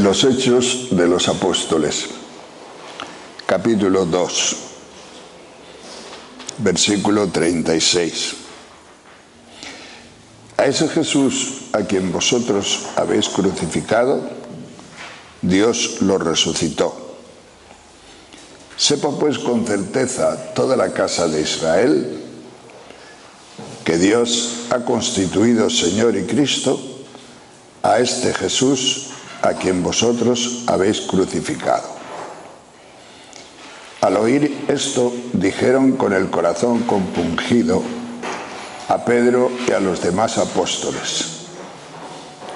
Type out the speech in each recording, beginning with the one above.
Los Hechos de los Apóstoles, capítulo 2, versículo 36. A ese Jesús a quien vosotros habéis crucificado, Dios lo resucitó. Sepa pues con certeza toda la casa de Israel que Dios ha constituido Señor y Cristo a este Jesús a quien vosotros habéis crucificado. Al oír esto, dijeron con el corazón compungido a Pedro y a los demás apóstoles: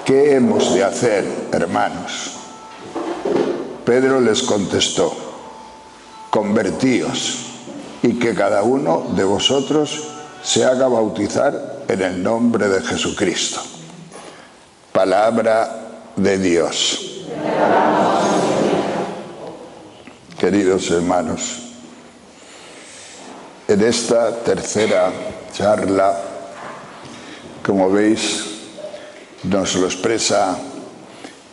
¿qué hemos de hacer, hermanos? Pedro les contestó: convertíos y que cada uno de vosotros se haga bautizar en el nombre de Jesucristo. Palabra de Dios. Queridos hermanos, en esta tercera charla, como veis, nos lo expresa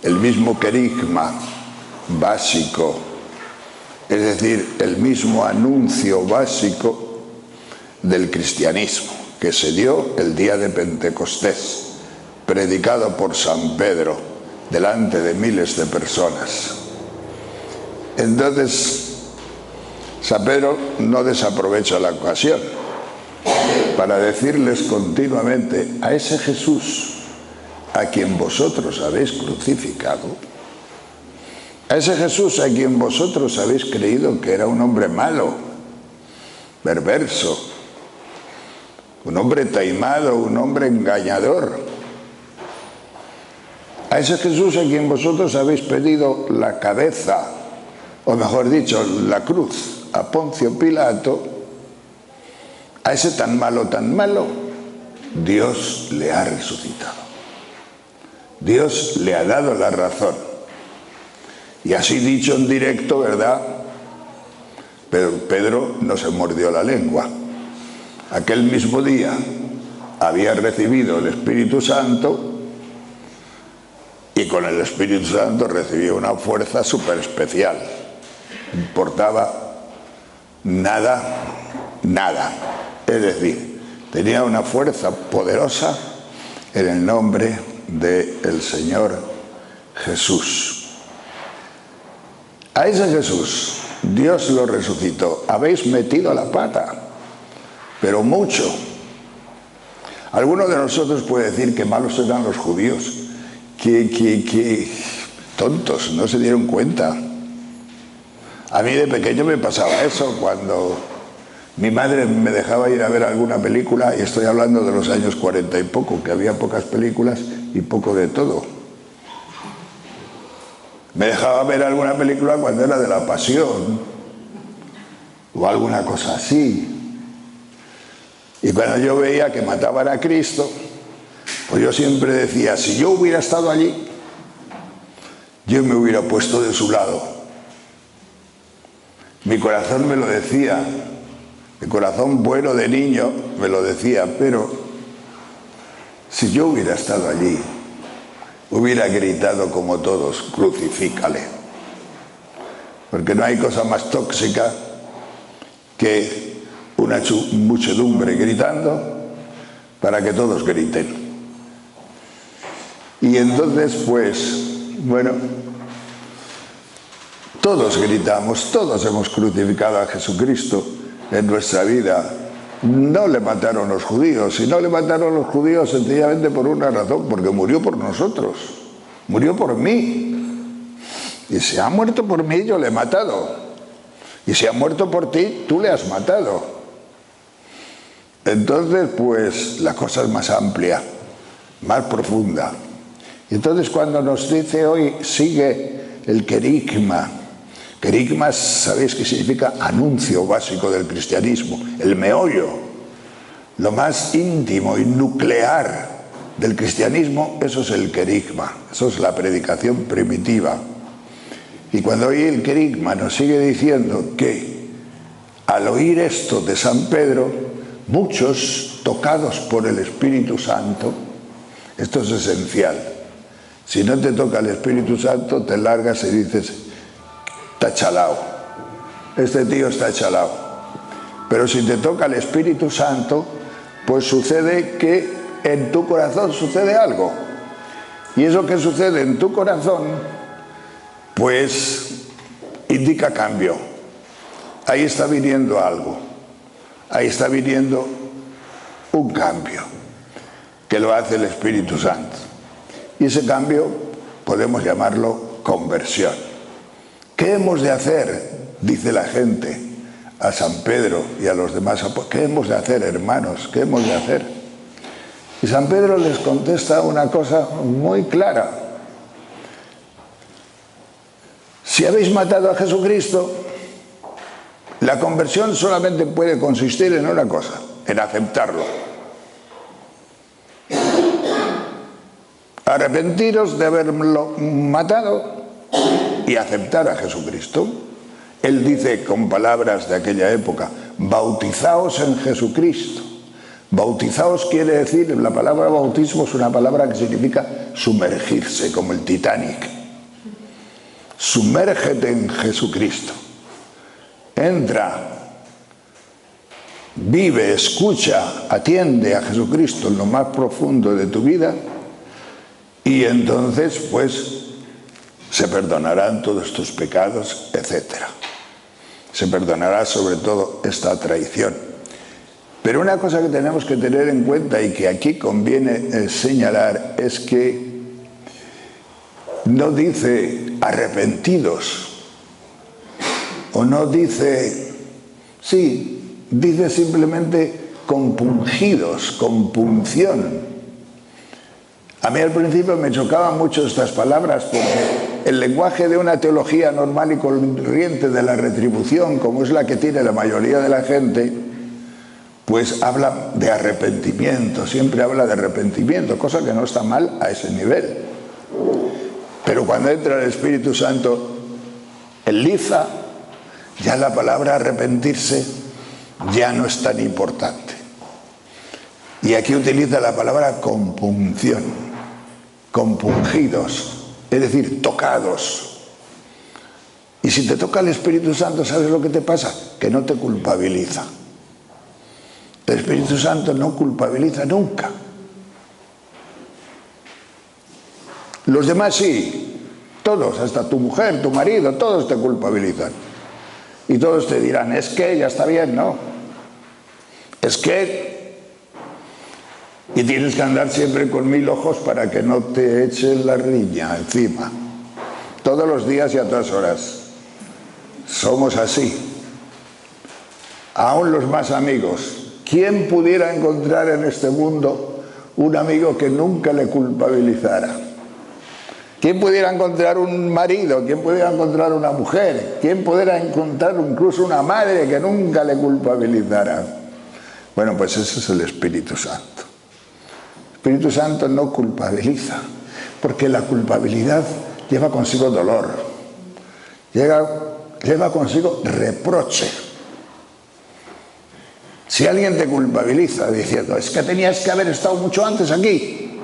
el mismo querigma básico, es decir, el mismo anuncio básico del cristianismo que se dio el día de Pentecostés, predicado por San Pedro delante de miles de personas. Entonces, San Pedro no desaprovecha la ocasión para decirles continuamente: a ese Jesús a quien vosotros habéis crucificado, a ese Jesús a quien vosotros habéis creído que era un hombre malo, perverso, un hombre taimado, un hombre engañador, a ese Jesús a quien vosotros habéis pedido la cabeza, o mejor dicho, la cruz, a Poncio Pilato, a ese tan malo, Dios le ha resucitado. Dios le ha dado la razón. Y así dicho en directo, ¿verdad? Pero Pedro no se mordió la lengua. Aquel mismo día había recibido el Espíritu Santo y con el Espíritu Santo recibió una fuerza súper especial. No importaba nada. Es decir, tenía una fuerza poderosa en el nombre del Señor Jesús. A ese Jesús Dios lo resucitó. Habéis metido la pata, pero mucho. Alguno de nosotros puede decir que malos eran los judíos, que tontos, no se dieron cuenta. A mí de pequeño me pasaba eso, cuando mi madre me dejaba ir a ver alguna película, y estoy hablando de los años 40 y poco, que había pocas películas y poco de todo. Me dejaba ver alguna película cuando era de la Pasión o alguna cosa así, y cuando yo veía que mataban a Cristo, pues yo siempre decía: si yo hubiera estado allí, yo me hubiera puesto de su lado. Mi corazón me lo decía, mi corazón bueno de niño me lo decía, pero si yo hubiera estado allí, hubiera gritado como todos: crucifícale. Porque no hay cosa más tóxica que una muchedumbre gritando para que todos griten. Y entonces, pues, bueno, todos gritamos, todos hemos crucificado a Jesucristo en nuestra vida. No le mataron los judíos, y no le mataron los judíos sencillamente por una razón: porque murió por nosotros, murió por mí. Y si ha muerto por mí, yo le he matado. Y si ha muerto por ti, tú le has matado. Entonces, pues, la cosa es más amplia, más profunda. Y entonces, cuando nos dice hoy, sigue el querigma. Querigma, ¿sabéis qué significa? Anuncio básico del cristianismo, el meollo, lo más íntimo y nuclear del cristianismo. Eso es el querigma, eso es la predicación primitiva. Y cuando hoy el querigma nos sigue diciendo que al oír esto de San Pedro, muchos, tocados por el Espíritu Santo, esto es esencial, Si no te toca el Espíritu Santo, te largas y dices, está chalao, este tío está chalao. Pero si te toca el Espíritu Santo, pues sucede que en tu corazón sucede algo. Y eso que sucede en tu corazón, pues indica cambio. Ahí está viniendo algo. Ahí está viniendo un cambio que lo hace el Espíritu Santo. Y ese cambio podemos llamarlo conversión. ¿Qué hemos de hacer? Dice la gente a San Pedro y a los demás. ¿Qué hemos de hacer, hermanos? ¿Qué hemos de hacer? Y San Pedro les contesta una cosa muy clara. Si habéis matado a Jesucristo, la conversión solamente puede consistir en una cosa, en aceptarlo. Arrepentiros de haberlo matado y aceptar a Jesucristo. Él dice con palabras de aquella época, bautizaos en Jesucristo. Bautizaos quiere decir, la palabra bautismo es una palabra que significa sumergirse, como el Titanic. Sumérgete en Jesucristo. Entra, vive, escucha, atiende a Jesucristo en lo más profundo de tu vida y entonces pues se perdonarán todos tus pecados, etc. Se perdonará sobre todo esta traición. Pero una cosa que tenemos que tener en cuenta y que aquí conviene señalar es que no dice arrepentidos o no dice, sí, dice simplemente compungidos, compunción. A mí al principio me chocaban mucho estas palabras porque el lenguaje de una teología normal y corriente de la retribución, como es la que tiene la mayoría de la gente, pues habla de arrepentimiento, siempre habla de arrepentimiento, cosa que no está mal a ese nivel. Pero cuando entra el Espíritu Santo, el liza, ya la palabra arrepentirse ya no es tan importante. Y aquí utiliza la palabra compunción, compungidos, es decir, tocados. Y si te toca el Espíritu Santo, ¿sabes lo que te pasa? Que no te culpabiliza. El Espíritu Santo no culpabiliza nunca. Los demás sí, todos, hasta tu mujer, tu marido, todos te culpabilizan. Y todos te dirán, es que ya está bien, ¿no? Es que... Y tienes que andar siempre con 1000 ojos para que no te echen la riña encima. Todos los días y a todas horas. Somos así. Aún los más amigos. ¿Quién pudiera encontrar en este mundo un amigo que nunca le culpabilizara? ¿Quién pudiera encontrar un marido? ¿Quién pudiera encontrar una mujer? ¿Quién pudiera encontrar incluso una madre que nunca le culpabilizara? Bueno, pues ese es el Espíritu Santo. El Espíritu Santo no culpabiliza, porque la culpabilidad lleva consigo dolor, lleva consigo reproche. Si alguien te culpabiliza diciendo, es que tenías que haber estado mucho antes aquí,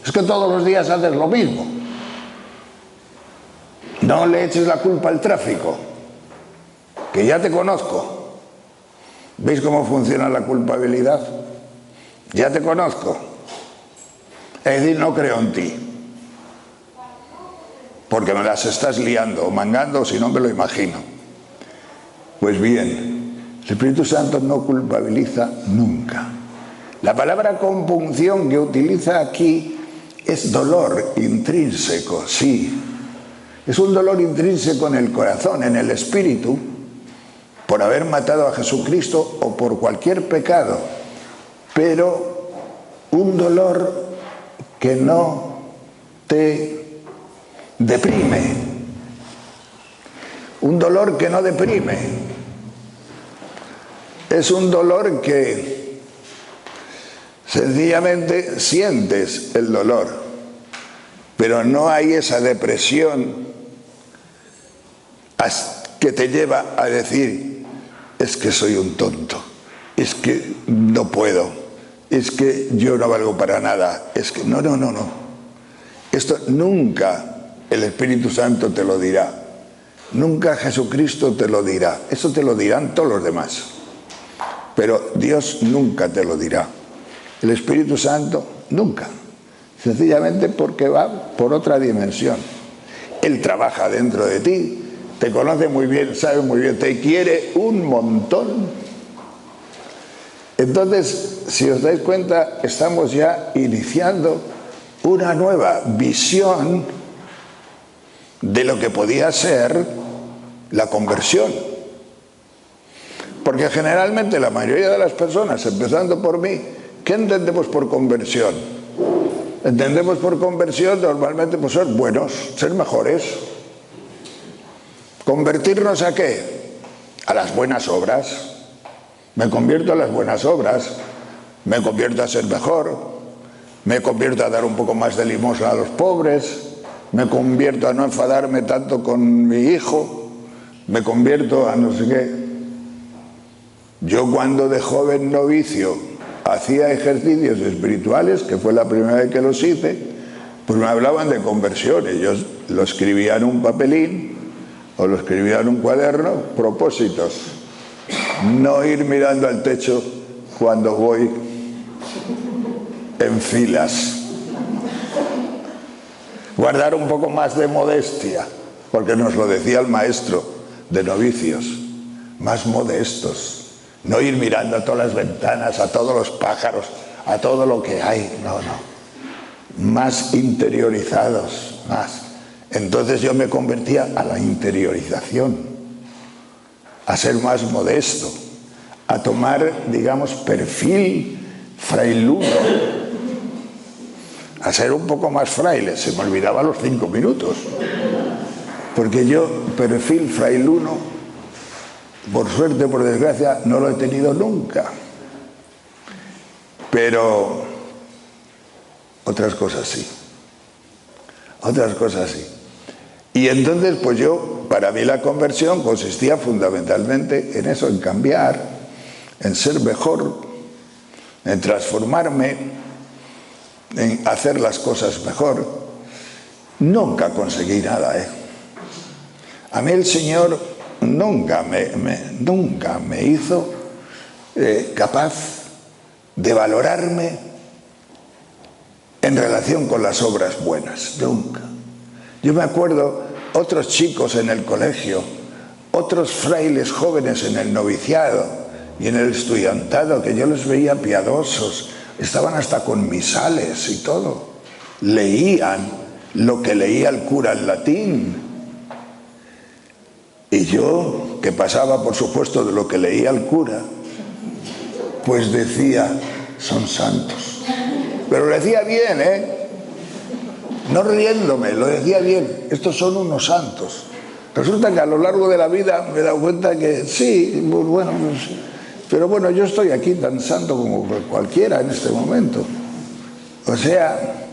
es que todos los días haces lo mismo, no le eches la culpa al tráfico, que ya te conozco. ¿Veis cómo funciona la culpabilidad? Ya te conozco. Es decir, no creo en ti, porque me las estás liando o mangando, si no me lo imagino. Pues bien, el Espíritu Santo no culpabiliza nunca. La palabra compunción que utiliza aquí es dolor intrínseco, sí. Es un dolor intrínseco en el corazón, en el espíritu, por haber matado a Jesucristo o por cualquier pecado, pero un dolor que no te deprime, un dolor que no deprime, es un dolor que sencillamente sientes el dolor, pero no hay esa depresión que te lleva a decir, es que soy un tonto, es que no puedo, es que yo no valgo para nada, es que no. Esto nunca el Espíritu Santo te lo dirá. Nunca Jesucristo te lo dirá. Eso te lo dirán todos los demás. Pero Dios nunca te lo dirá. El Espíritu Santo nunca. Sencillamente porque va por otra dimensión. Él trabaja dentro de ti, te conoce muy bien, sabe muy bien, te quiere un montón. Entonces, si os dais cuenta, estamos ya iniciando una nueva visión de lo que podía ser la conversión. Porque generalmente la mayoría de las personas, empezando por mí, ¿qué entendemos por conversión? Entendemos por conversión normalmente pues ser buenos, ser mejores. ¿Convertirnos a qué? A las buenas obras. Me convierto a las buenas obras, me convierto a ser mejor, me convierto a dar un poco más de limosna a los pobres, me convierto a no enfadarme tanto con mi hijo, me convierto a no sé qué. Yo cuando de joven novicio hacía ejercicios espirituales, que fue la primera vez que los hice, pues me hablaban de conversiones. Yo lo escribía en un papelín o lo escribía en un cuaderno, propósitos. No ir mirando al techo cuando voy en filas. Guardar un poco más de modestia, porque nos lo decía el maestro de novicios, más modestos. No ir mirando a todas las ventanas, a todos los pájaros, a todo lo que hay. No, no. Más interiorizados, más. Entonces yo me convertía a la interiorización, a ser más modesto, a tomar, digamos, perfil frailuno, a ser un poco más fraile. Se me olvidaba los 5 minutos, porque yo, perfil frailuno, por suerte, por desgracia, no lo he tenido nunca. Pero otras cosas sí. Otras cosas sí. Y entonces, pues para mí la conversión consistía fundamentalmente en eso, en cambiar, en ser mejor, en transformarme, en hacer las cosas mejor. Nunca conseguí nada, ¿eh? A mí el Señor nunca me hizo capaz de valorarme en relación con las obras buenas, nunca. Yo me acuerdo otros chicos en el colegio, otros frailes jóvenes en el noviciado y en el estudiantado, que yo les veía piadosos, estaban hasta con misales y todo, leían lo que leía el cura en latín. Y yo, que pasaba por supuesto de lo que leía el cura, pues decía, son santos. Pero lo decía bien, ¿eh? No riéndome, lo decía bien, estos son unos santos. Resulta que a lo largo de la vida me he dado cuenta que sí, bueno, pero bueno, yo estoy aquí tan santo como cualquiera en este momento. O sea,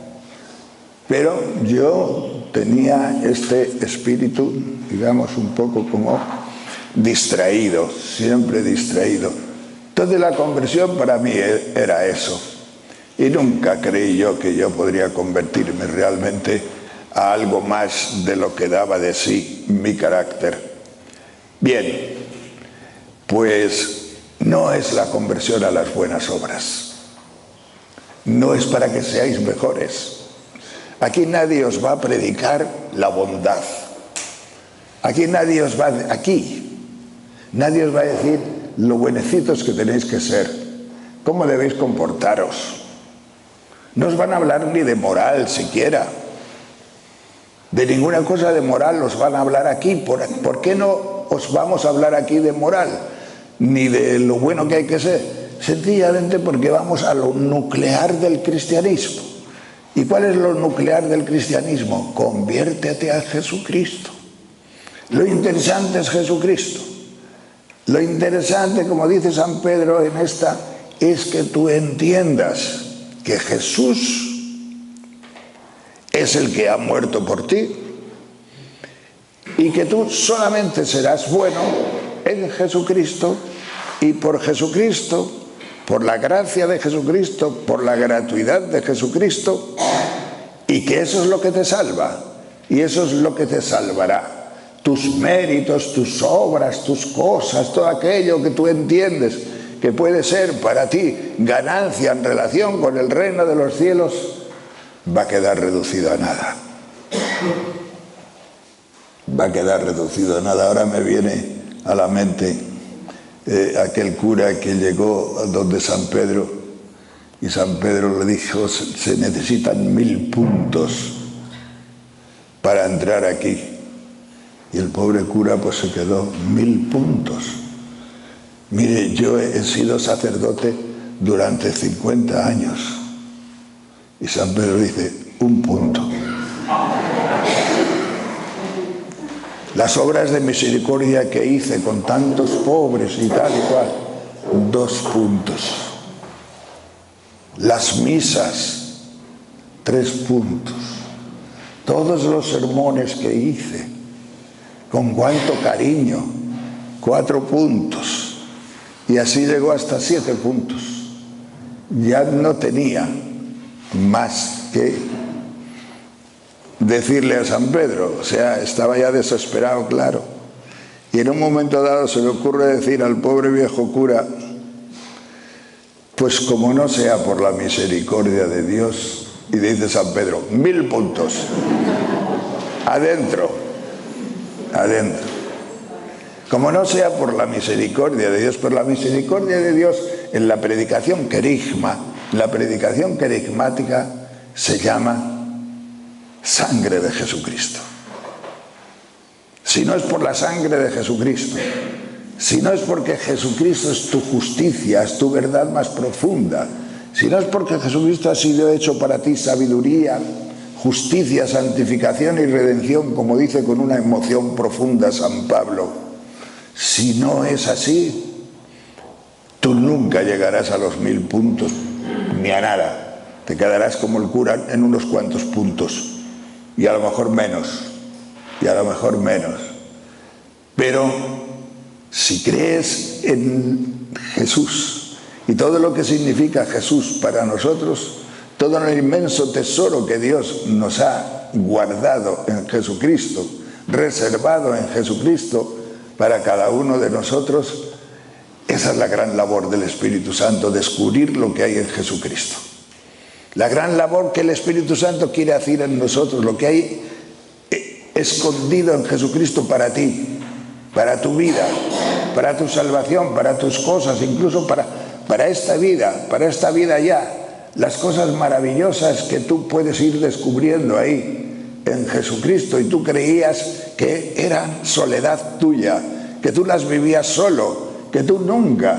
pero yo tenía este espíritu, digamos, un poco como distraído, siempre distraído. Entonces la conversión para mí era eso. Y nunca creí yo que yo podría convertirme realmente a algo más de lo que daba de sí mi carácter. Bien, pues no es la conversión a las buenas obras. No es para que seáis mejores. Aquí nadie os va a predicar la bondad. Aquí nadie os va a decir lo buenecitos que tenéis que ser, cómo debéis comportaros. No os van a hablar ni de moral siquiera. De ninguna cosa de moral os van a hablar aquí. ¿Por qué no os vamos a hablar aquí de moral? Ni de lo bueno que hay que ser. Sencillamente porque vamos a lo nuclear del cristianismo. ¿Y cuál es lo nuclear del cristianismo? Conviértete a Jesucristo. Lo interesante es Jesucristo. Lo interesante, como dice San Pedro en esta, es que tú entiendas que Jesús es el que ha muerto por ti y que tú solamente serás bueno en Jesucristo y por Jesucristo, por la gracia de Jesucristo, por la gratuidad de Jesucristo y que eso es lo que te salva, y eso es lo que te salvará. Tus méritos, tus obras, tus cosas, todo aquello que tú entiendes que puede ser para ti ganancia en relación con el reino de los cielos, va a quedar reducido a nada. Va a quedar reducido a nada. Ahora me viene a la mente aquel cura que llegó a donde San Pedro, y San Pedro le dijo: se necesitan 1000 puntos para entrar aquí. Y el pobre cura pues se quedó: 1000 puntos. Mire, yo he sido sacerdote durante 50 años. Y San Pedro dice: 1 punto. Las obras de misericordia que hice con tantos pobres y tal y cual, 2 puntos. Las misas, 3 puntos. Todos los sermones que hice, con cuánto cariño, 4 puntos. Y así llegó hasta 7 puntos. Ya no tenía más que decirle a San Pedro, o sea, estaba ya desesperado, claro. Y en un momento dado se le ocurre decir al pobre viejo cura: pues como no sea por la misericordia de Dios. Y dice San Pedro: 1000 puntos. Adentro. Como no sea por la misericordia de Dios, por la misericordia de Dios en la predicación querigma, la predicación querigmática se llama sangre de Jesucristo. Si no es por la sangre de Jesucristo, si no es porque Jesucristo es tu justicia, es tu verdad más profunda, si no es porque Jesucristo ha sido hecho para ti sabiduría, justicia, santificación y redención, como dice con una emoción profunda San Pablo, si no es así, tú nunca llegarás a los 1000 puntos, ni a nada. Te quedarás como el cura en unos cuantos puntos, y a lo mejor menos, Pero si crees en Jesús y todo lo que significa Jesús para nosotros, todo el inmenso tesoro que Dios nos ha guardado en Jesucristo, reservado en Jesucristo para cada uno de nosotros, esa es la gran labor del Espíritu Santo, descubrir lo que hay en Jesucristo. La gran labor que el Espíritu Santo quiere hacer en nosotros, lo que hay escondido en Jesucristo para ti, para tu vida, para tu salvación, para tus cosas, incluso para esta vida ya. Las cosas maravillosas que tú puedes ir descubriendo ahí en Jesucristo, y tú creías que eran soledad tuya, que tú las vivías solo, que tú nunca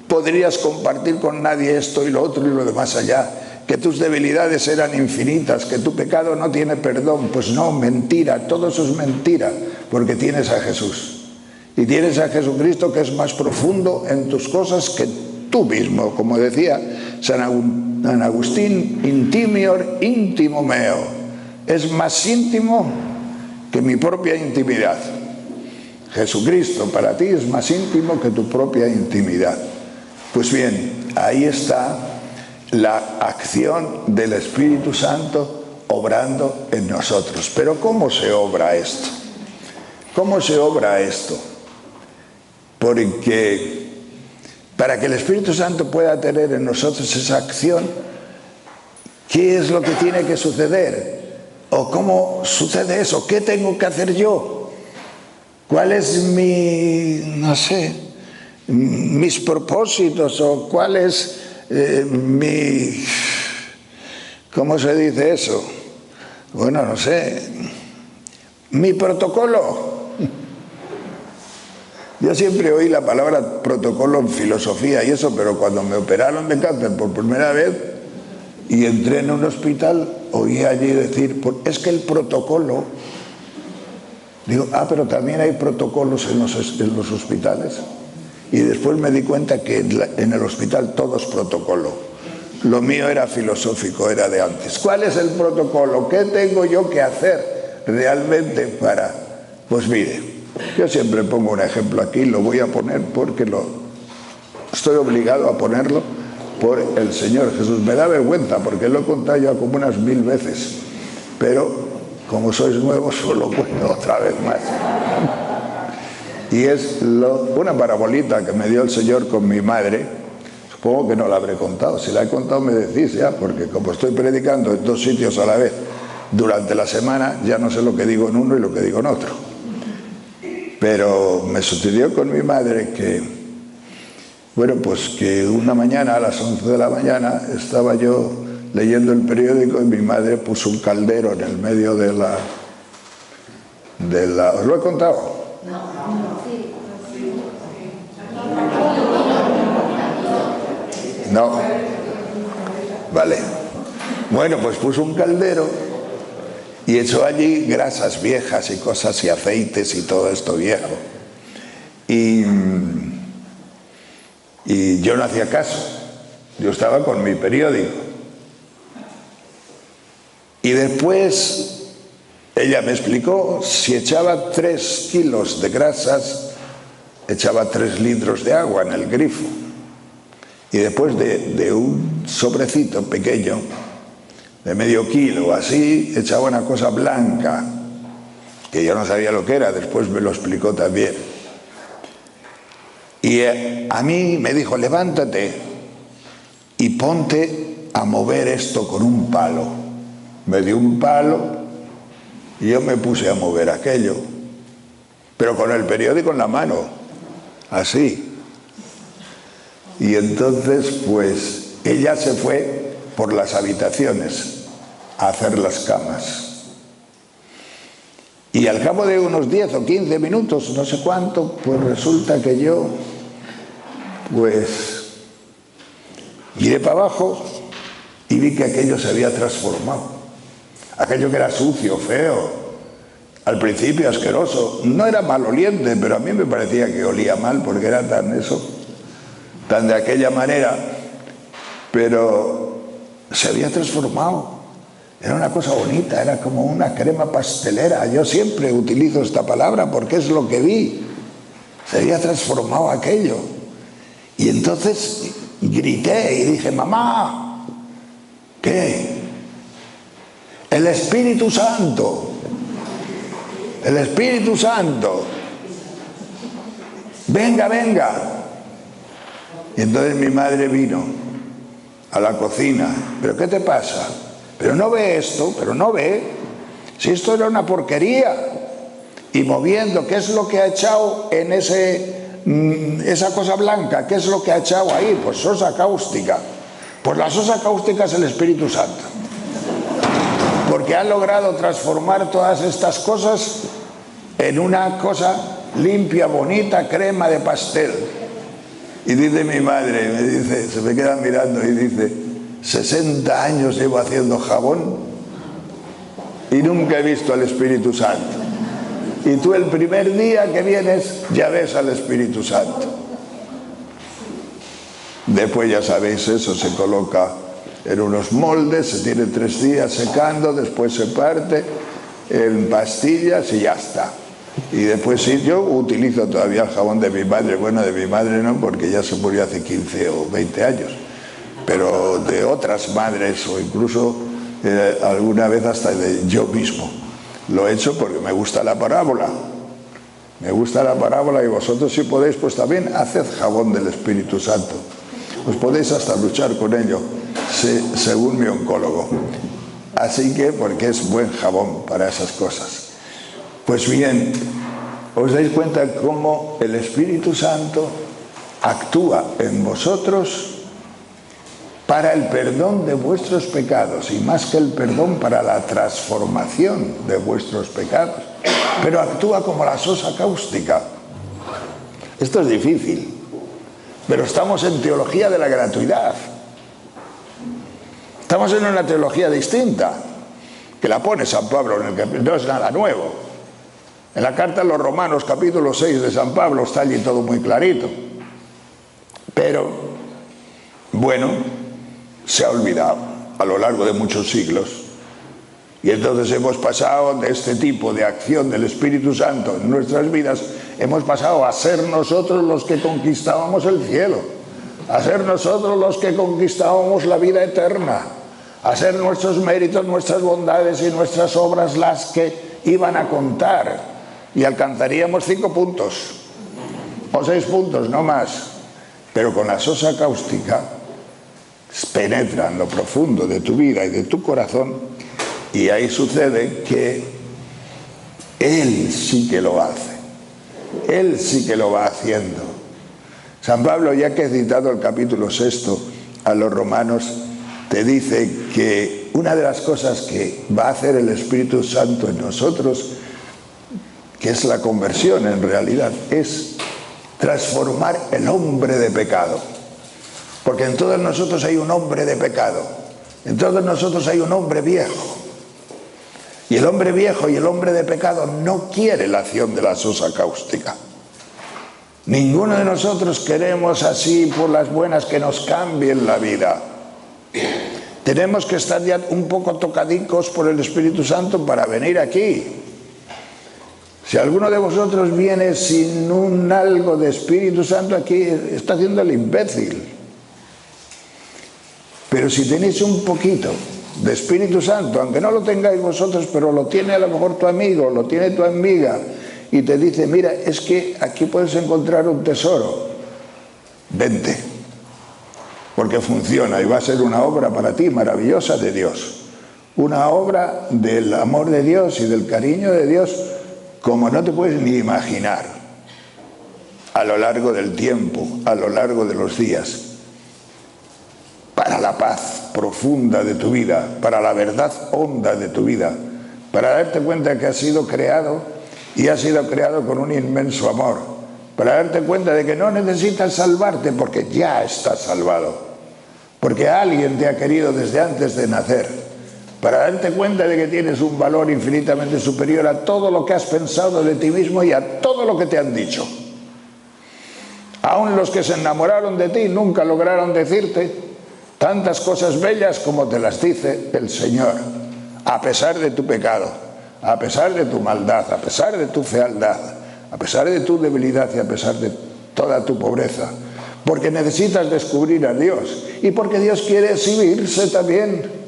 podrías compartir con nadie esto y lo otro y lo demás allá, que tus debilidades eran infinitas, que tu pecado no tiene perdón. Pues no, mentira, todo eso es mentira, porque tienes a Jesús. Y tienes a Jesucristo, que es más profundo en tus cosas que tú mismo. Como decía San Agustín: intimior intimo meo. Es más íntimo que mi propia intimidad. Jesucristo para ti es más íntimo que tu propia intimidad. Pues bien, ahí está la acción del Espíritu Santo obrando en nosotros. Pero ¿cómo se obra esto? ¿Cómo se obra esto? Porque para que el Espíritu Santo pueda tener en nosotros esa acción, ¿qué es lo que tiene que suceder? ¿O cómo sucede eso? ¿Qué tengo que hacer yo? ¿Cuál es mis propósitos? ¿O cuál es ¿cómo se dice eso? Bueno, no sé, mi protocolo. Yo siempre oí la palabra protocolo en filosofía y eso, pero cuando me operaron de cáncer por primera vez y entré en un hospital, oí allí decir: es que el protocolo... Digo, pero también hay protocolos en los hospitales. Y después me di cuenta que en el hospital todo es protocolo. Lo mío era filosófico, era de antes. ¿Cuál es el protocolo? ¿Qué tengo yo que hacer realmente para...? Pues mire, yo siempre pongo un ejemplo aquí, lo voy a poner porque estoy obligado a ponerlo, por el Señor Jesús. Me da vergüenza porque lo he contado ya como unas 1000 veces, pero como sois nuevos os lo cuento otra vez más. Y es una parabolita que me dio el Señor con mi madre. Supongo que no la habré contado. Si la he contado me decís ya, porque como estoy predicando en 2 sitios a la vez durante la semana, ya no sé lo que digo en uno y lo que digo en otro. Pero me sucedió con mi madre que, bueno, pues que una mañana a las 11 de la mañana estaba yo leyendo el periódico y mi madre puso un caldero en el medio de la... ¿Os lo he contado? No. Vale. Bueno, pues puso un caldero y echó allí grasas viejas y cosas y aceites y todo esto viejo. Y yo no hacía caso. Yo estaba con mi periódico. Y después ella me explicó, si echaba 3 kilos de grasas, echaba 3 litros de agua en el grifo. Y después de un sobrecito pequeño, de medio kilo, así, echaba una cosa blanca, que yo no sabía lo que era, después me lo explicó también. Y a mí me dijo, levántate y ponte a mover esto con un palo. Me dio un palo y yo me puse a mover aquello, pero con el periódico en la mano, así. Y entonces, pues, ella se fue por las habitaciones a hacer las camas. Y al cabo de unos 10 o 15 minutos, no sé cuánto, pues resulta que yo, pues, miré para abajo y vi que aquello se había transformado. Aquello que era sucio, feo, al principio asqueroso. No era maloliente, pero a mí me parecía que olía mal porque era tan de aquella manera, pero se había transformado. Era una cosa bonita, era como una crema pastelera. Yo siempre utilizo esta palabra porque es lo que vi. Se había transformado aquello. Y entonces grité y dije, mamá, ¿qué? El Espíritu Santo. El Espíritu Santo. Venga, venga. Y entonces mi madre vino a la cocina. ¿Pero qué te pasa? Pero no ve esto, pero no ve. Si esto era una porquería. Y moviendo, ¿qué es lo que ha echado en esa cosa blanca? ¿Qué es lo que ha echado ahí? Pues sosa cáustica. Pues la sosa cáustica es el Espíritu Santo. Porque ha logrado transformar todas estas cosas en una cosa limpia, bonita, crema de pastel. Y dice mi madre, me dice, se me queda mirando y dice, 60 años llevo haciendo jabón y nunca he visto al Espíritu Santo. Y tú el primer día que vienes ya ves al Espíritu Santo. Después ya sabéis, eso se coloca en unos moldes, se tiene 3 días secando, después se parte en pastillas y ya está. Y después sí, yo utilizo todavía el jabón de mi madre. Bueno, de mi madre no, porque ya se murió hace 15 o 20 años. Pero de otras madres o incluso alguna vez hasta de yo mismo. Lo he hecho porque me gusta la parábola. Me gusta la parábola y vosotros si podéis, pues también haced jabón del Espíritu Santo. Os podéis hasta luchar con ello, según mi oncólogo. Así que, porque es buen jabón para esas cosas. Pues bien, os dais cuenta cómo el Espíritu Santo actúa en vosotros para el perdón de vuestros pecados, y más que el perdón, para la transformación de vuestros pecados. Pero actúa como la sosa cáustica. Esto es difícil, pero estamos en teología de la gratuidad. Estamos en una teología distinta, que la pone San Pablo en el capítulo, no es nada nuevo. En la carta a los Romanos, capítulo 6 de San Pablo, está allí todo muy clarito. Pero, bueno, se ha olvidado a lo largo de muchos siglos. Y entonces hemos pasado de este tipo de acción del Espíritu Santo en nuestras vidas, hemos pasado a ser nosotros los que conquistábamos el cielo. a ser nosotros los que conquistábamos la vida eterna, a ser nuestros méritos, nuestras bondades y nuestras obras las que iban a contar, y alcanzaríamos 5 puntos o 6 puntos, no más. Pero con la sosa cáustica penetra en lo profundo de tu vida y de tu corazón, y ahí sucede que Él sí que lo hace, Él sí que lo va haciendo. San Pablo, ya que he citado el capítulo 6 a los Romanos, te dice que una de las cosas que va a hacer el Espíritu Santo en nosotros, que es la conversión en realidad, es transformar el hombre de pecado. Porque en todos nosotros hay un hombre de pecado, en todos nosotros hay un hombre viejo. Y el hombre viejo y el hombre de pecado no quiere la acción de la sosa cáustica. Ninguno de nosotros queremos así por las buenas que nos cambien la vida. Tenemos que estar ya un poco tocadicos por el Espíritu Santo para venir aquí. Si alguno de vosotros viene sin un algo de Espíritu Santo aquí, está haciendo el imbécil. Pero si tenéis un poquito de Espíritu Santo, aunque no lo tengáis vosotros, pero lo tiene a lo mejor tu amigo, lo tiene tu amiga, y te dice, mira, es que aquí puedes encontrar un tesoro, vente, porque funciona y va a ser una obra para ti maravillosa de Dios, una obra del amor de Dios y del cariño de Dios como no te puedes ni imaginar, a lo largo del tiempo, a lo largo de los días, para la paz profunda de tu vida, para la verdad honda de tu vida, para darte cuenta que has sido creado y has sido creado con un inmenso amor, para darte cuenta de que no necesitas salvarte porque ya estás salvado, porque alguien te ha querido desde antes de nacer, para darte cuenta de que tienes un valor infinitamente superior a todo lo que has pensado de ti mismo y a todo lo que te han dicho. Aún los que se enamoraron de ti nunca lograron decirte tantas cosas bellas como te las dice el Señor, a pesar de tu pecado, a pesar de tu maldad, a pesar de tu fealdad, a pesar de tu debilidad y a pesar de toda tu pobreza, porque necesitas descubrir a Dios y porque Dios quiere exhibirse también.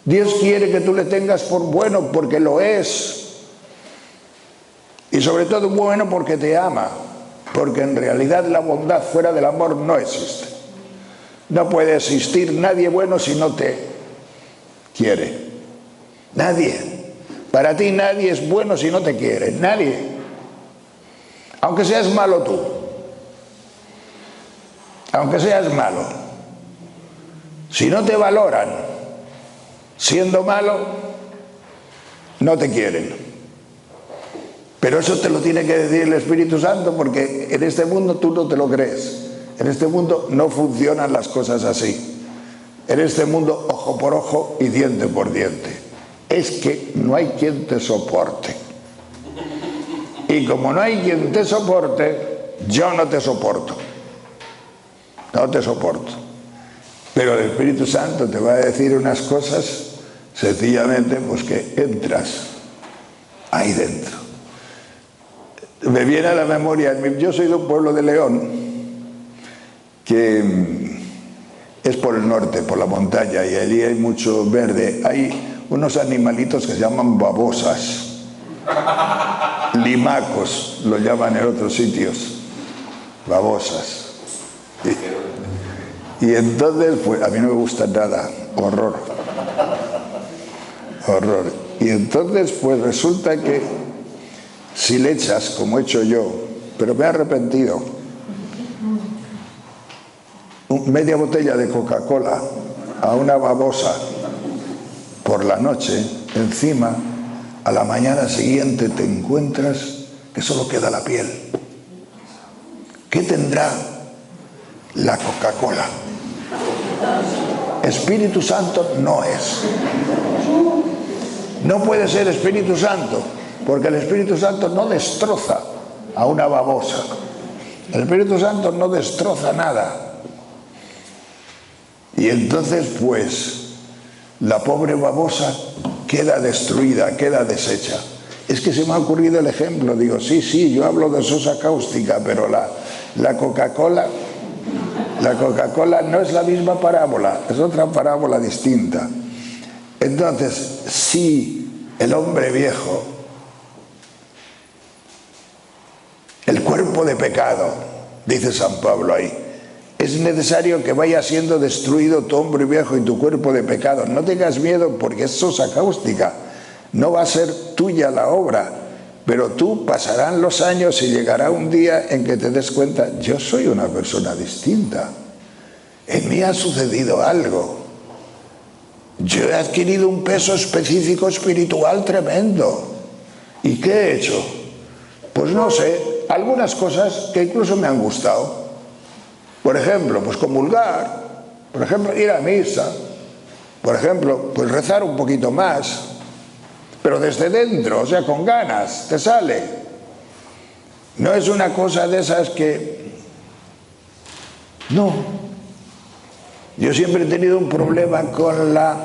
Dios quiere que tú le tengas por bueno porque lo es, y sobre todo bueno porque te ama, porque en realidad la bondad fuera del amor no existe. No puede existir nadie bueno si no te quiere. Nadie. Para ti nadie es bueno si no te quiere. Nadie. Aunque seas malo tú. Aunque seas malo. Si no te valoran siendo malo, no te quieren. Pero eso te lo tiene que decir el Espíritu Santo, porque en este mundo tú no te lo crees. En este mundo no funcionan las cosas así. En este mundo ojo por ojo y diente por diente. Es que no hay quien te soporte. Y como no hay quien te soporte, yo no te soporto. No te soporto. Pero el Espíritu Santo te va a decir unas cosas sencillamente pues que entras ahí dentro. Me viene a la memoria, yo soy de un pueblo de León que es por el norte, por la montaña, y allí hay mucho verde. Hay unos animalitos que se llaman babosas, limacos lo llaman en otros sitios, babosas. Y entonces, pues a mí no me gusta nada, horror. Y entonces, pues resulta que si le echas, como he hecho yo, pero me he arrepentido, media botella de Coca-Cola a una babosa por la noche, encima, a la mañana siguiente te encuentras que solo queda la piel. ¿Qué tendrá la Coca-Cola? Espíritu Santo no es. No puede ser Espíritu Santo, porque el Espíritu Santo no destroza a una babosa. El Espíritu Santo no destroza nada. Y entonces, pues, la pobre babosa queda destruida, queda deshecha. Es que se me ha ocurrido el ejemplo. Digo, sí, yo hablo de sosa cáustica, pero la Coca-Cola La Coca-Cola no es la misma parábola, es otra parábola distinta. Entonces, si el hombre viejo, el cuerpo de pecado, dice San Pablo ahí, es necesario que vaya siendo destruido tu hombre viejo y tu cuerpo de pecado. No tengas miedo porque es sosa cáustica. No va a ser tuya la obra, pero tú pasarán los años y llegará un día en que te des cuenta, yo soy una persona distinta. En mí ha sucedido algo. Yo he adquirido un peso específico espiritual tremendo. ¿Y qué he hecho? Pues no sé, algunas cosas que incluso me han gustado. Por ejemplo, pues comulgar, por ejemplo, ir a misa, por ejemplo, pues rezar un poquito más, pero desde dentro, o sea, con ganas, te sale. No es una cosa de esas que... No. Yo siempre he tenido un problema con la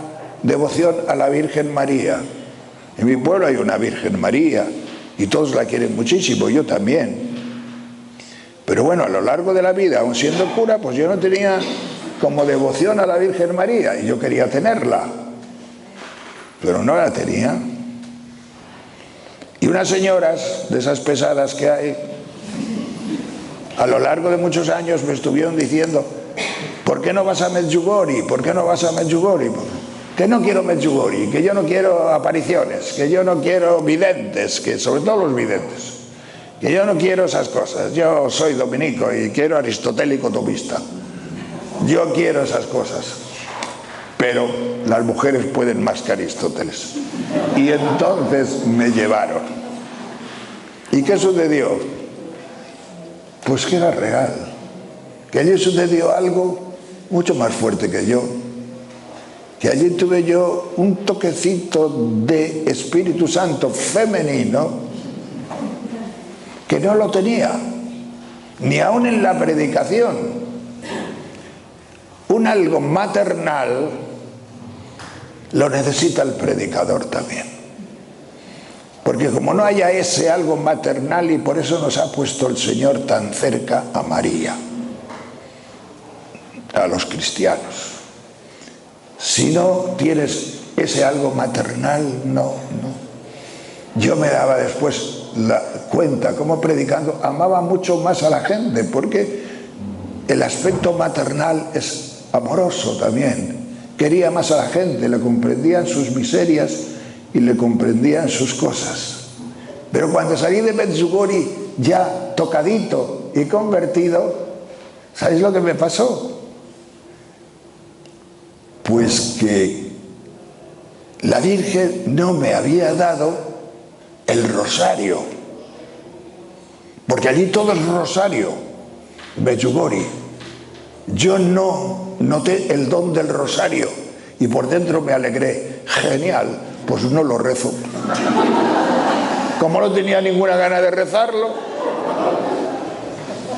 devoción a la Virgen María. En mi pueblo hay una Virgen María y todos la quieren muchísimo, yo también. Pero bueno, a lo largo de la vida, aun siendo cura, pues yo no tenía como devoción a la Virgen María y yo quería tenerla, pero no la tenía. Y unas señoras de esas pesadas que hay, a lo largo de muchos años me estuvieron diciendo, ¿por qué no vas a Medjugorje? ¿Por qué no vas a Medjugorje? Que no quiero Medjugorje, que yo no quiero apariciones, que yo no quiero videntes, que sobre todo los videntes. Que yo no quiero esas cosas. Yo soy dominico y quiero aristotélico tomista. Yo quiero esas cosas. Pero las mujeres pueden más que Aristóteles. Y entonces me llevaron. ¿Y qué sucedió? Pues que era real. Que allí sucedió algo mucho más fuerte que yo. Que allí tuve yo un toquecito de Espíritu Santo femenino que no lo tenía, ni aún en la predicación. Un algo maternal lo necesita el predicador también. Porque como no haya ese algo maternal, y por eso nos ha puesto el Señor tan cerca a María, a los cristianos. Si no tienes ese algo maternal, no. Yo me daba después la cuenta, como predicando, amaba mucho más a la gente, porque el aspecto maternal es amoroso también. Quería más a la gente, le comprendían sus miserias y le comprendían sus cosas. Pero cuando salí de Medjugorje ya tocadito y convertido, ¿sabéis lo que me pasó? Pues que la Virgen no me había dado el rosario, porque allí todo es rosario, Medjugorje. Yo no noté el don del rosario y por dentro me alegré. Genial, pues no lo rezo. Como no tenía ninguna gana de rezarlo,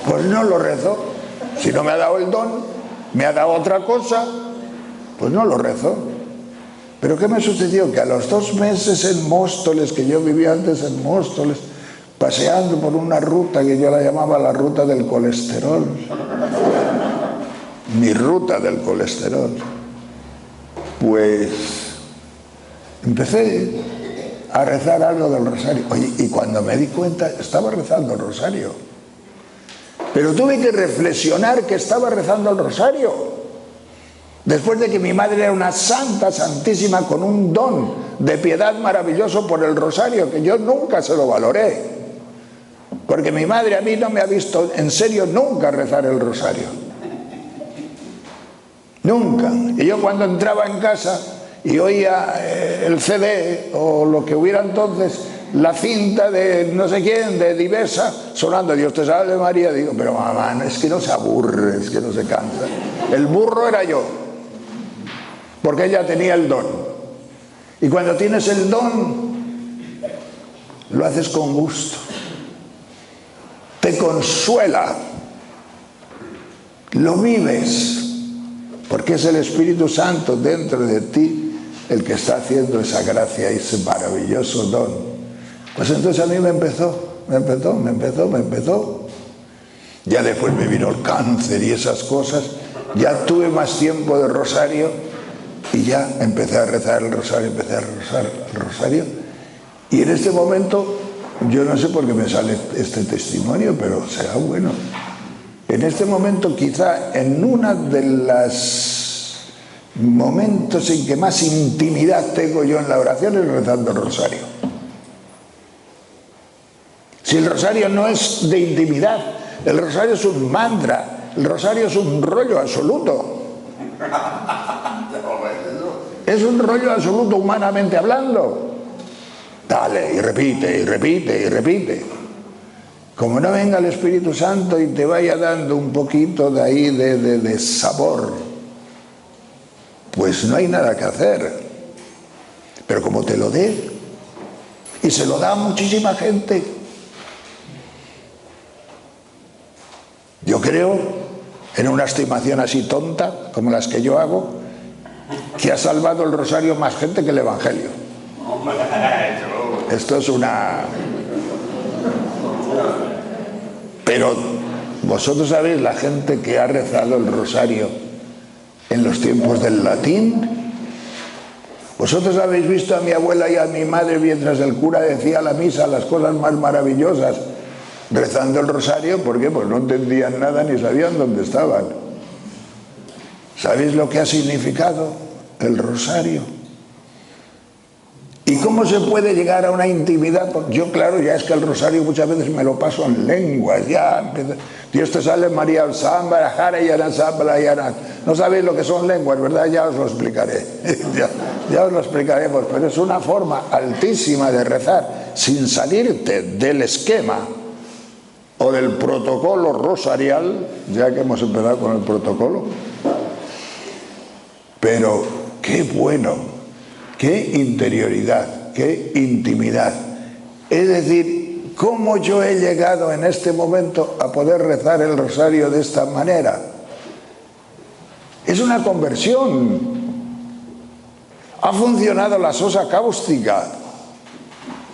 pues no lo rezo. Si no me ha dado el don, me ha dado otra cosa, pues no lo rezo. Pero ¿qué me sucedió? Que a los 2 meses en Móstoles, que yo vivía antes en Móstoles, paseando por una ruta que yo la llamaba la ruta del colesterol, mi ruta del colesterol, pues empecé a rezar algo del rosario. Oye, y cuando me di cuenta, estaba rezando el rosario. Pero tuve que reflexionar que estaba rezando el rosario. Después de que mi madre era una santa, santísima, con un don de piedad maravilloso por el rosario, que yo nunca se lo valoré. Porque mi madre a mí no me ha visto en serio nunca rezar el rosario. Nunca. Y yo cuando entraba en casa y oía el CD o lo que hubiera entonces, la cinta de no sé quién, de Divesa, sonando Dios te salve María, digo, pero mamá, es que no se aburre, es que no se cansa. El burro era yo, porque ella tenía el don. Y cuando tienes el don, lo haces con gusto. Te consuela, lo vives, porque es el Espíritu Santo dentro de ti el que está haciendo esa gracia, ese maravilloso don. Pues entonces a mí me empezó. Ya después me vino el cáncer y esas cosas, Ya tuve más tiempo de rosario y ya empecé a rezar el rosario, empecé a rezar el rosario. Y en este momento, yo no sé por qué me sale este testimonio, pero será bueno. En este momento, quizá en una de las momentos en que más intimidad tengo yo en la oración es rezando el rosario. Si el rosario no es de intimidad, el rosario es un mantra, el rosario es un rollo absoluto. Es un rollo absoluto humanamente hablando. Dale, y repite, y repite, y repite. Como no venga el Espíritu Santo y te vaya dando un poquito de ahí de sabor, pues no hay nada que hacer. Pero como te lo dé, y se lo da a muchísima gente, yo creo, en una estimación así tonta, como las que yo hago, que ha salvado el rosario más gente que el Evangelio. Esto es una... Pero vosotros sabéis la gente que ha rezado el rosario en los tiempos del latín. Vosotros habéis visto a mi abuela y a mi madre mientras el cura decía la misa las cosas más maravillosas rezando el rosario. ¿Por qué? Pues no entendían nada ni sabían dónde estaban. ¿Sabéis lo que ha significado el rosario? ¿Y cómo se puede llegar a una intimidad? Yo, claro, ya es que el rosario muchas veces me lo paso en lenguas, ya Dios te salve María, no sabéis lo que son lenguas, ¿verdad? Ya os lo explicaré, ya os lo explicaremos, pero es una forma altísima de rezar, sin salirte del esquema o del protocolo rosarial, ya que hemos empezado con el protocolo. Pero qué bueno, qué interioridad, qué intimidad. Es decir, cómo yo he llegado en este momento a poder rezar el rosario de esta manera. Es una conversión. Ha funcionado la sosa cáustica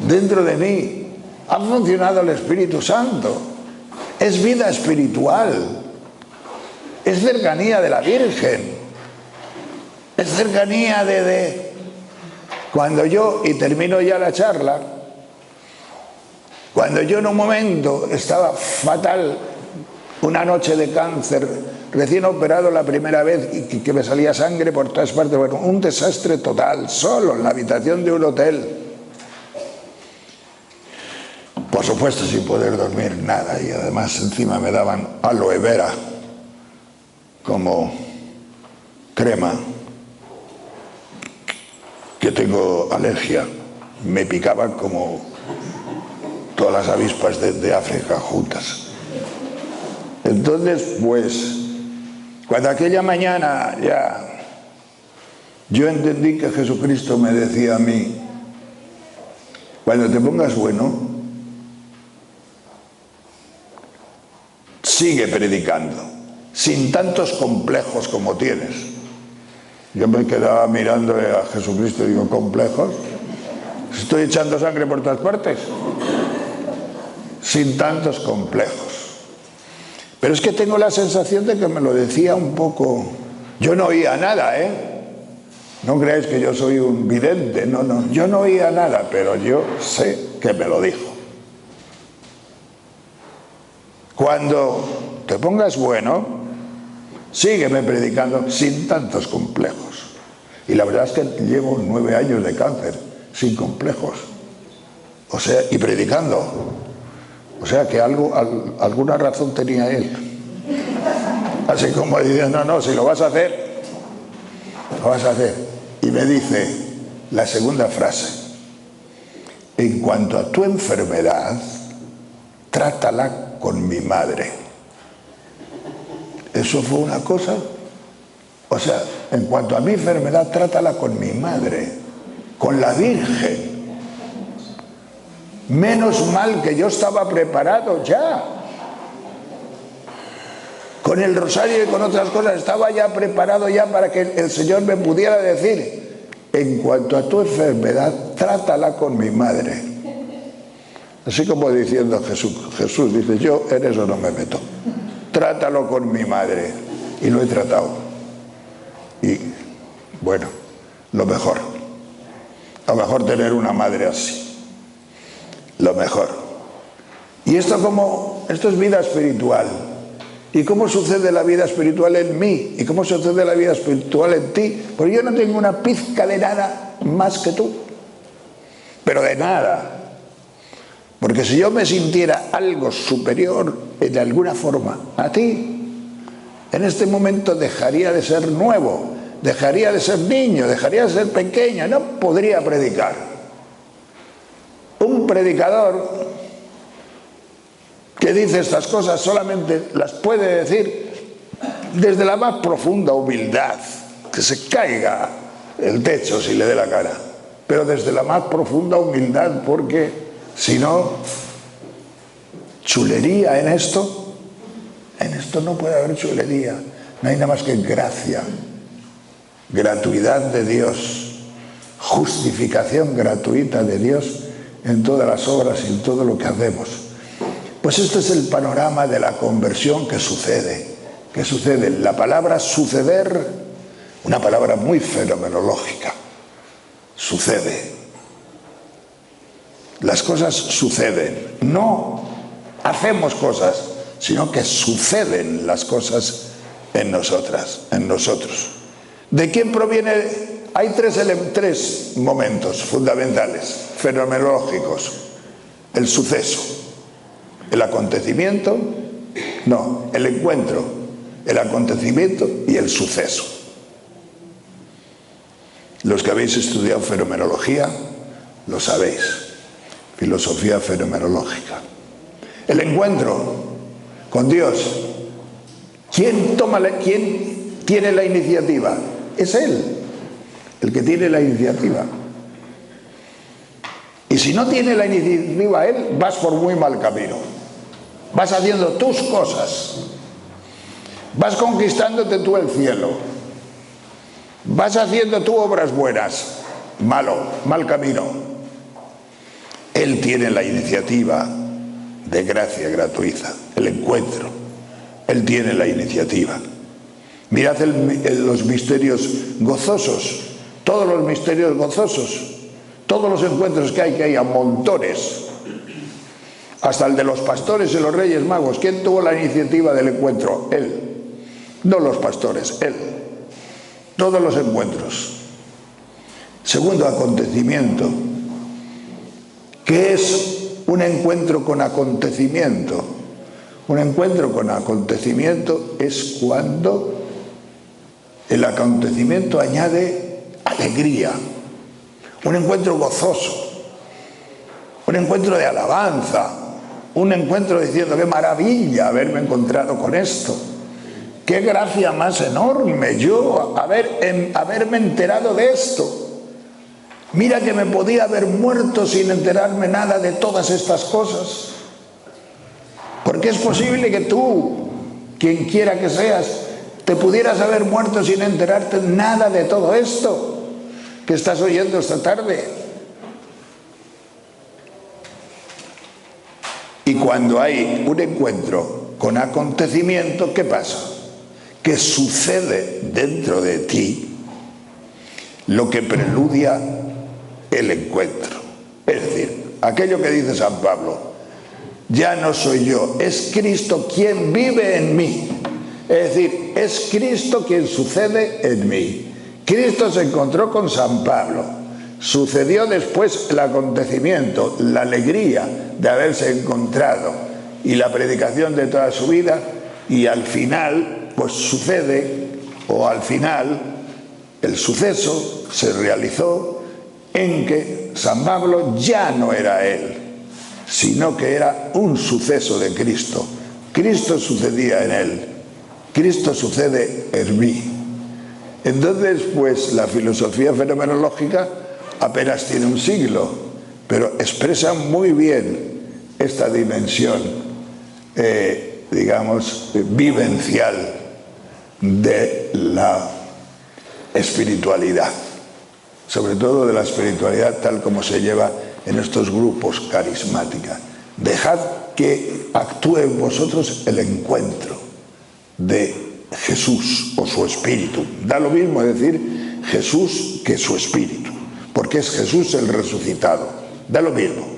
dentro de mí. Ha funcionado el Espíritu Santo. Es vida espiritual. Es cercanía de la Virgen. Es cercanía de... Cuando yo, y termino ya la charla, cuando yo en un momento estaba fatal, una noche de cáncer, recién operado la primera vez y que me salía sangre por todas partes, bueno, un desastre total, solo en la habitación de un hotel. Por supuesto sin poder dormir nada, y además encima me daban aloe vera como crema, que tengo alergia, me picaban como todas las avispas de África juntas. Entonces, pues, cuando aquella mañana ya yo entendí que Jesucristo me decía a mí, cuando te pongas bueno, sigue predicando, sin tantos complejos como tienes. Yo me quedaba mirando a Jesucristo y digo, ¿complejos? ¿Estoy echando sangre por todas partes? Sin tantos complejos. Pero es que tengo la sensación de que me lo decía un poco... Yo no oía nada, ¿eh? No creáis que yo soy un vidente, no. Yo no oía nada, pero yo sé que me lo dijo. Cuando te pongas bueno, sígueme predicando sin tantos complejos. Y la verdad es que llevo 9 años de cáncer, sin complejos. O sea, y predicando. O sea que alguna razón tenía él. Así como diciendo, no, si lo vas a hacer, lo vas a hacer. Y me dice la segunda frase: en cuanto a tu enfermedad, trátala con mi madre. Eso fue una cosa. O sea, en cuanto a mi enfermedad, trátala con mi madre, con la Virgen. Menos mal que yo estaba preparado ya. Con el rosario y con otras cosas estaba ya preparado ya para que el Señor me pudiera decir, en cuanto a tu enfermedad, trátala con mi madre. Así como diciendo Jesús dice, yo en eso no me meto. Trátalo con mi madre. y lo he tratado. Y bueno, lo mejor tener una madre así, lo mejor. Y esto es vida espiritual. ¿Y cómo sucede la vida espiritual en mí? ¿Y cómo sucede la vida espiritual en ti? Porque yo no tengo una pizca de nada más que tú, pero de nada. Porque si yo me sintiera algo superior en alguna forma a ti, en este momento dejaría de ser nuevo, dejaría de ser niño, dejaría de ser pequeño, no podría predicar. Un predicador que dice estas cosas solamente las puede decir desde la más profunda humildad, que se caiga el techo si le dé la cara, pero desde la más profunda humildad, porque si no, chulería en esto no puede haber chulería, no hay nada más que gracia, gratuidad de Dios, justificación gratuita de Dios en todas las obras y en todo lo que hacemos. Pues este es el panorama de la conversión que sucede. La palabra suceder, una palabra muy fenomenológica, sucede. Las cosas suceden, no hacemos cosas, sino que suceden las cosas en nosotros. ¿De quién proviene? Hay tres momentos fundamentales, fenomenológicos. El suceso. El acontecimiento, no, el encuentro, el acontecimiento y el suceso. Los que habéis estudiado fenomenología, lo sabéis, filosofía fenomenológica. El encuentro con Dios. ¿Quién tiene la iniciativa? Es Él, el que tiene la iniciativa. Y si no tiene la iniciativa Él, vas por muy mal camino. Vas haciendo tus cosas, vas conquistándote tú el cielo, vas haciendo tú obras buenas, mal camino. Él tiene la iniciativa de gracia gratuita, el encuentro. Él tiene la iniciativa. Mirad los misterios gozosos, todos los misterios gozosos, todos los encuentros que hay a montones. Hasta el de los pastores y los reyes magos. ¿Quién tuvo la iniciativa del encuentro? Él. No los pastores, Él. Todos los encuentros. Segundo acontecimiento. ¿Qué es un encuentro con acontecimiento? Un encuentro con acontecimiento es cuando el acontecimiento añade alegría. Un encuentro gozoso. Un encuentro de alabanza. Un encuentro diciendo, qué maravilla haberme encontrado con esto. Qué gracia más enorme yo haberme enterado de esto. Mira que me podía haber muerto sin enterarme nada de todas estas cosas. Porque es posible que tú, quien quiera que seas, te pudieras haber muerto sin enterarte nada de todo esto que estás oyendo esta tarde. Y cuando hay un encuentro con acontecimiento, ¿qué pasa? Que sucede dentro de ti lo que preludia el encuentro. Es decir, aquello que dice San Pablo, ya no soy yo, es Cristo quien vive en mí. Es decir, es Cristo quien sucede en mí. Cristo se encontró con San Pablo. Sucedió después el acontecimiento, la alegría de haberse encontrado y la predicación de toda su vida, y al final pues sucede, o al final el suceso se realizó en que San Pablo ya no era él, sino que era un suceso de Cristo. Cristo sucedía en él, Cristo sucede en mí. Entonces pues la filosofía fenomenológica apenas tiene un siglo, pero expresa muy bien esta dimensión, vivencial de la espiritualidad, sobre todo de la espiritualidad tal como se lleva en estos grupos carismática. Dejad que actúe en vosotros el encuentro de Jesús o su espíritu. Da lo mismo decir Jesús que su espíritu, porque es Jesús el resucitado. Da lo mismo.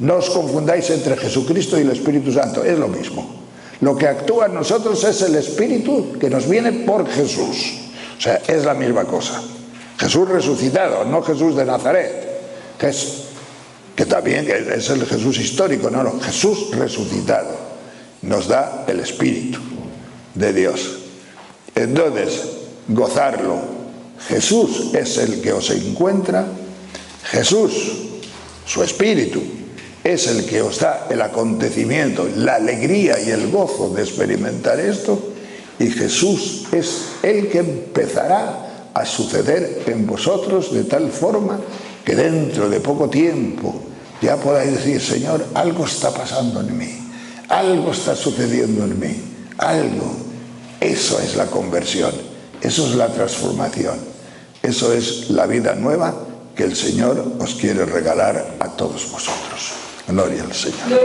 No os confundáis entre Jesucristo y el Espíritu Santo, es lo mismo. Lo que actúa en nosotros es el Espíritu que nos viene por Jesús. O sea, es la misma cosa. Jesús resucitado, no Jesús de Nazaret, que también es el Jesús histórico, no, Jesús resucitado nos da el Espíritu de Dios. Entonces, gozarlo. Jesús es el que os encuentra, Jesús, su Espíritu, es el que os da el acontecimiento, la alegría y el gozo de experimentar esto, y Jesús es el que empezará a suceder en vosotros de tal forma que dentro de poco tiempo ya podáis decir: Señor, algo está pasando en mí, algo está sucediendo en mí, algo. Eso es la conversión, eso es la transformación, eso es la vida nueva que el Señor os quiere regalar a todos vosotros. Gloria al Señor.